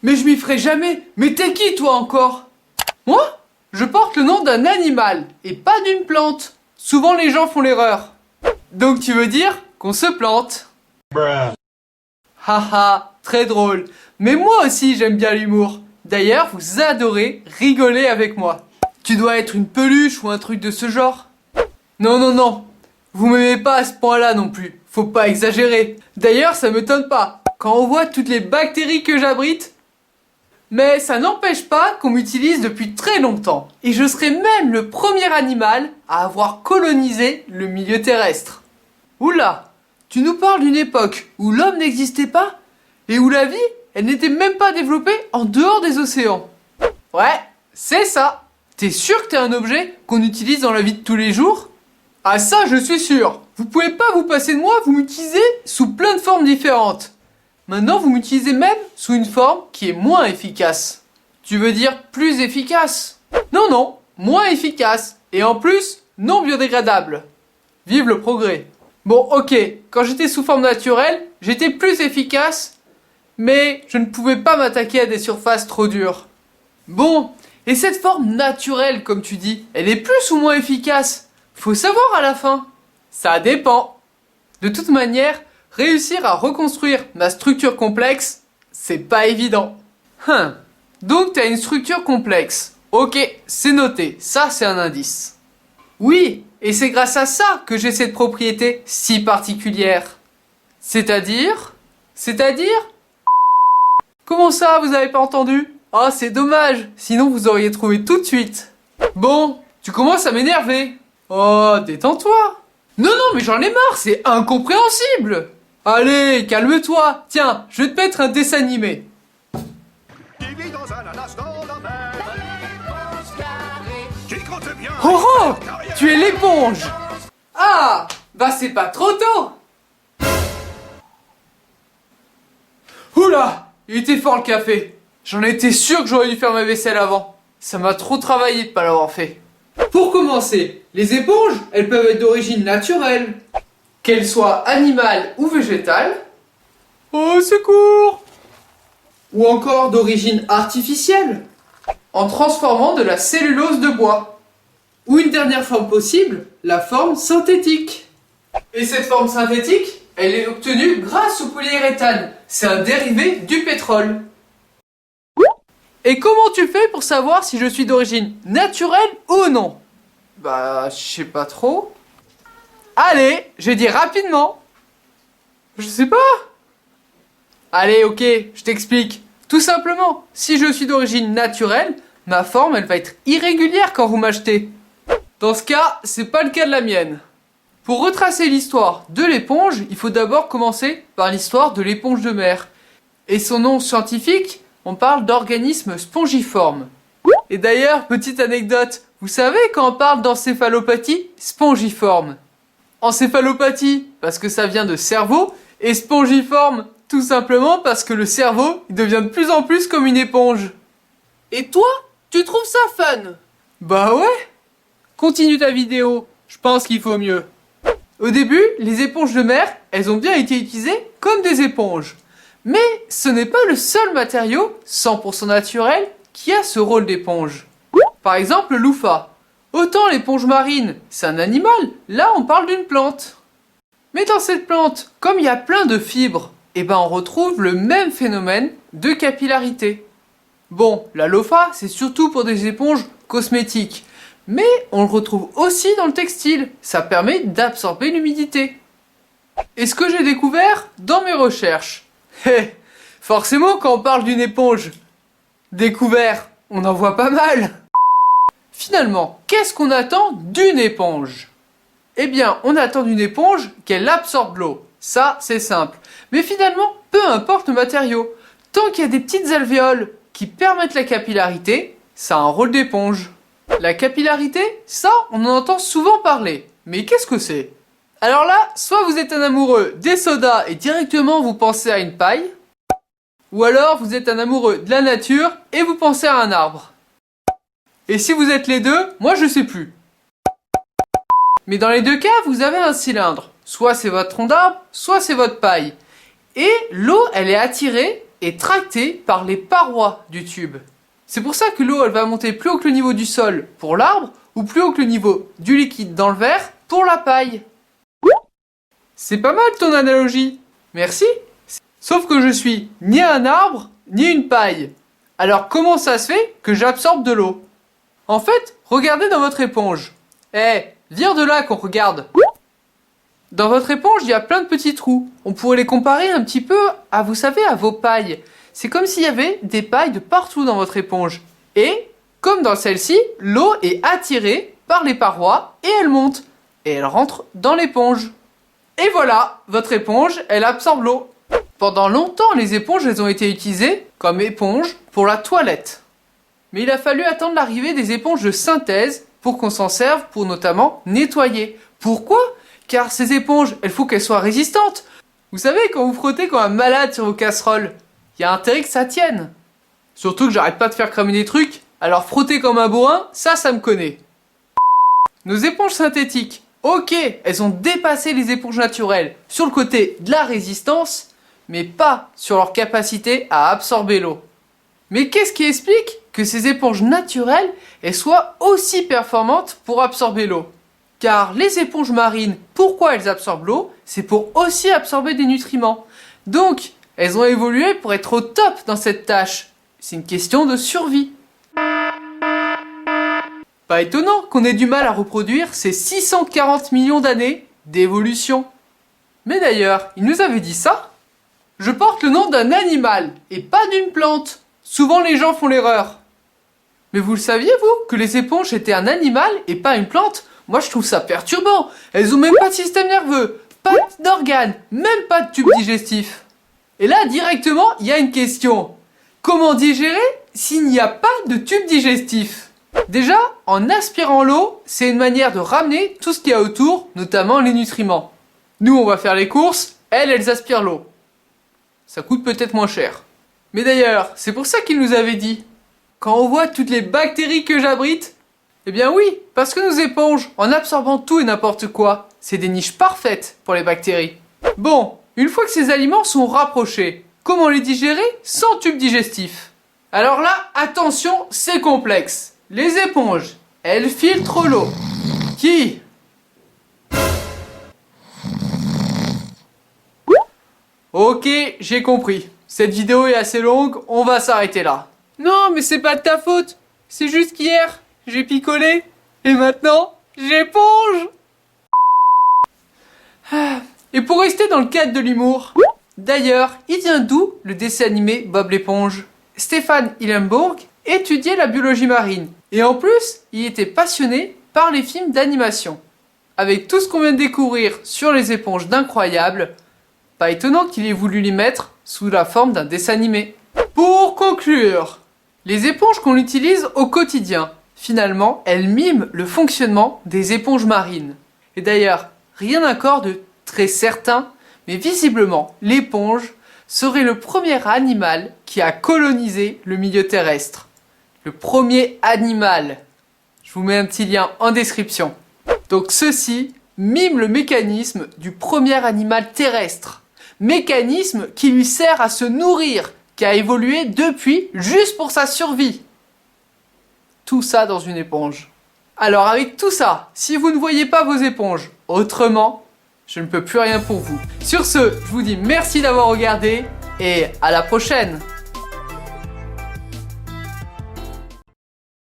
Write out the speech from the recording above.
Mais je m'y ferai jamais. Mais t'es qui toi encore? Moi? Je porte le nom d'un animal et pas d'une plante. Souvent les gens font l'erreur. Donc tu veux dire qu'on se plante? Haha, très drôle. Mais moi aussi j'aime bien l'humour. D'ailleurs, vous adorez rigoler avec moi. Tu dois être une peluche ou un truc de ce genre. Non, non, non. Vous m'aimez pas à ce point-là non plus. Faut pas exagérer. D'ailleurs, ça m'étonne pas. Quand on voit toutes les bactéries que j'abrite. Mais ça n'empêche pas qu'on m'utilise depuis très longtemps. Et je serai même le premier animal à avoir colonisé le milieu terrestre. Oula, tu nous parles d'une époque où l'homme n'existait pas et où la vie, elle n'était même pas développée en dehors des océans. Ouais, c'est ça. T'es sûr que t'es un objet qu'on utilise dans la vie de tous les jours? Ah ça, je suis sûr. Vous pouvez pas vous passer de moi, vous m'utilisez sous plein de formes différentes. Maintenant, vous m'utilisez même sous une forme qui est moins efficace. Tu veux dire plus efficace? Non, non, moins efficace. Et en plus, non biodégradable. Vive le progrès. Bon, ok, quand j'étais sous forme naturelle, j'étais plus efficace, mais je ne pouvais pas m'attaquer à des surfaces trop dures. Bon, et cette forme naturelle, comme tu dis, elle est plus ou moins efficace? Faut savoir à la fin. Ça dépend. De toute manière, réussir à reconstruire ma structure complexe, c'est pas évident. Donc t'as une structure complexe. Ok, c'est noté, ça c'est un indice. Oui, et c'est grâce à ça que j'ai cette propriété si particulière. C'est-à-dire? Comment ça, vous avez pas entendu? Oh, c'est dommage, sinon vous auriez trouvé tout de suite. Bon, tu commences à m'énerver. Oh, détends-toi. Non, non, mais j'en ai marre, c'est incompréhensible. Allez, calme-toi. Tiens, je vais te mettre un dessin animé. Oh oh, tu es l'éponge. Ah, bah c'est pas trop tôt. Oula, il était fort le café. J'en étais sûr que j'aurais dû faire ma vaisselle avant. Ça m'a trop travaillé de pas l'avoir fait. Pour commencer, les éponges, elles peuvent être d'origine naturelle, qu'elles soient animales ou végétales. Oh, secours! Ou encore d'origine artificielle, en transformant de la cellulose de bois. Ou une dernière forme possible, la forme synthétique. Et cette forme synthétique, elle est obtenue grâce au polyuréthane. C'est un dérivé du pétrole. Et comment tu fais pour savoir si je suis d'origine naturelle ou non? Bah, je sais pas trop. Allez, je dis rapidement. Je sais pas. Allez, ok, je t'explique. Tout simplement, si je suis d'origine naturelle, ma forme, elle va être irrégulière quand vous m'achetez. Dans ce cas, c'est pas le cas de la mienne. Pour retracer l'histoire de l'éponge, il faut d'abord commencer par l'histoire de l'éponge de mer. Et son nom scientifique, on parle d'organisme spongiforme. Et d'ailleurs, petite anecdote, vous savez quand on parle d'encéphalopathie spongiforme? Encéphalopathie, parce que ça vient de cerveau, et spongiforme, tout simplement parce que le cerveau il devient de plus en plus comme une éponge. Et toi, tu trouves ça fun? Bah ouais. Continue ta vidéo, je pense qu'il faut mieux. Au début, les éponges de mer, elles ont bien été utilisées comme des éponges. Mais ce n'est pas le seul matériau 100% naturel qui a ce rôle d'éponge. Par exemple, le loofah. Autant l'éponge marine, c'est un animal, là on parle d'une plante. Mais dans cette plante, comme il y a plein de fibres, on retrouve le même phénomène de capillarité. Bon, la loofah, c'est surtout pour des éponges cosmétiques. Mais on le retrouve aussi dans le textile, ça permet d'absorber l'humidité. Et ce que j'ai découvert dans mes recherches, forcément quand on parle d'une éponge découvert, on en voit pas mal. Finalement, qu'est-ce qu'on attend d'une éponge? Eh bien, on attend d'une éponge qu'elle absorbe l'eau. Ça, c'est simple. Mais finalement, peu importe le matériau, tant qu'il y a des petites alvéoles qui permettent la capillarité, ça a un rôle d'éponge. La capillarité, ça, on en entend souvent parler. Mais qu'est-ce que c'est? Alors là, soit vous êtes un amoureux des sodas et directement vous pensez à une paille, ou alors vous êtes un amoureux de la nature et vous pensez à un arbre. Et si vous êtes les deux, moi je sais plus. Mais dans les deux cas, vous avez un cylindre. Soit c'est votre tronc d'arbre, soit c'est votre paille. Et l'eau, elle est attirée est tractée par les parois du tube. C'est pour ça que l'eau elle va monter plus haut que le niveau du sol pour l'arbre ou plus haut que le niveau du liquide dans le verre pour la paille. C'est pas mal ton analogie. Merci. Sauf que je suis ni un arbre ni une paille. Alors comment ça se fait que j'absorbe de l'eau? En fait, regardez dans votre éponge. Viens de là qu'on regarde. Dans votre éponge, il y a plein de petits trous. On pourrait les comparer un petit peu à, vous savez, à vos pailles. C'est comme s'il y avait des pailles de partout dans votre éponge. Et, comme dans celle-ci, l'eau est attirée par les parois et elle monte. Et elle rentre dans l'éponge. Et voilà, votre éponge, elle absorbe l'eau. Pendant longtemps, les éponges, elles ont été utilisées comme éponges pour la toilette. Mais il a fallu attendre l'arrivée des éponges de synthèse pour qu'on s'en serve pour notamment nettoyer. Pourquoi? Car ces éponges, il faut qu'elles soient résistantes. Vous savez, quand vous frottez comme un malade sur vos casseroles, il y a intérêt que ça tienne. Surtout que j'arrête pas de faire cramer des trucs, alors frotter comme un bourrin, ça me connaît. Nos éponges synthétiques, ok, elles ont dépassé les éponges naturelles sur le côté de la résistance, mais pas sur leur capacité à absorber l'eau. Mais qu'est-ce qui explique que ces éponges naturelles elles soient aussi performantes pour absorber l'eau? Car les éponges marines, pourquoi elles absorbent l'eau? C'est pour aussi absorber des nutriments. Donc, elles ont évolué pour être au top dans cette tâche. C'est une question de survie. Pas étonnant qu'on ait du mal à reproduire ces 640 millions d'années d'évolution. Mais d'ailleurs, il nous avait dit ça. Je porte le nom d'un animal et pas d'une plante. Souvent les gens font l'erreur. Mais vous le saviez vous, que les éponges étaient un animal et pas une plante? Moi je trouve ça perturbant. Elles ont même pas de système nerveux, pas d'organes, même pas de tube digestif. Et là directement, il y a une question. Comment digérer s'il n'y a pas de tube digestif? Déjà, en aspirant l'eau, c'est une manière de ramener tout ce qu'il y a autour, notamment les nutriments. Nous on va faire les courses, elles aspirent l'eau. Ça coûte peut-être moins cher. Mais d'ailleurs, c'est pour ça qu'il nous avait dit. Quand on voit toutes les bactéries que j'abrite, eh bien oui, parce que nos éponges, en absorbant tout et n'importe quoi, c'est des niches parfaites pour les bactéries. Bon, une fois que ces aliments sont rapprochés, comment les digérer sans tube digestif? Alors là, attention, c'est complexe. Les éponges, elles filtrent l'eau. Qui? Ok, j'ai compris. Cette vidéo est assez longue, on va s'arrêter là. Non, mais c'est pas de ta faute. C'est juste qu'hier, j'ai picolé. Et maintenant, j'éponge. Et pour rester dans le cadre de l'humour, d'ailleurs, il vient d'où le dessin animé Bob l'éponge? Stéphane Hillenburg étudiait la biologie marine. Et en plus, il était passionné par les films d'animation. Avec tout ce qu'on vient de découvrir sur les éponges d'Incroyable, pas étonnant qu'il ait voulu les mettre sous la forme d'un dessin animé. Pour conclure, les éponges qu'on utilise au quotidien, finalement, elles miment le fonctionnement des éponges marines. Et d'ailleurs, rien encore de très certain, mais visiblement, l'éponge serait le premier animal qui a colonisé le milieu terrestre. Le premier animal. Je vous mets un petit lien en description. Donc ceci mime le mécanisme du premier animal terrestre. Mécanisme qui lui sert à se nourrir, qui a évolué depuis juste pour sa survie. Tout ça dans une éponge. Alors avec tout ça, si vous ne voyez pas vos éponges autrement, je ne peux plus rien pour vous. Sur ce, je vous dis merci d'avoir regardé et à la prochaine.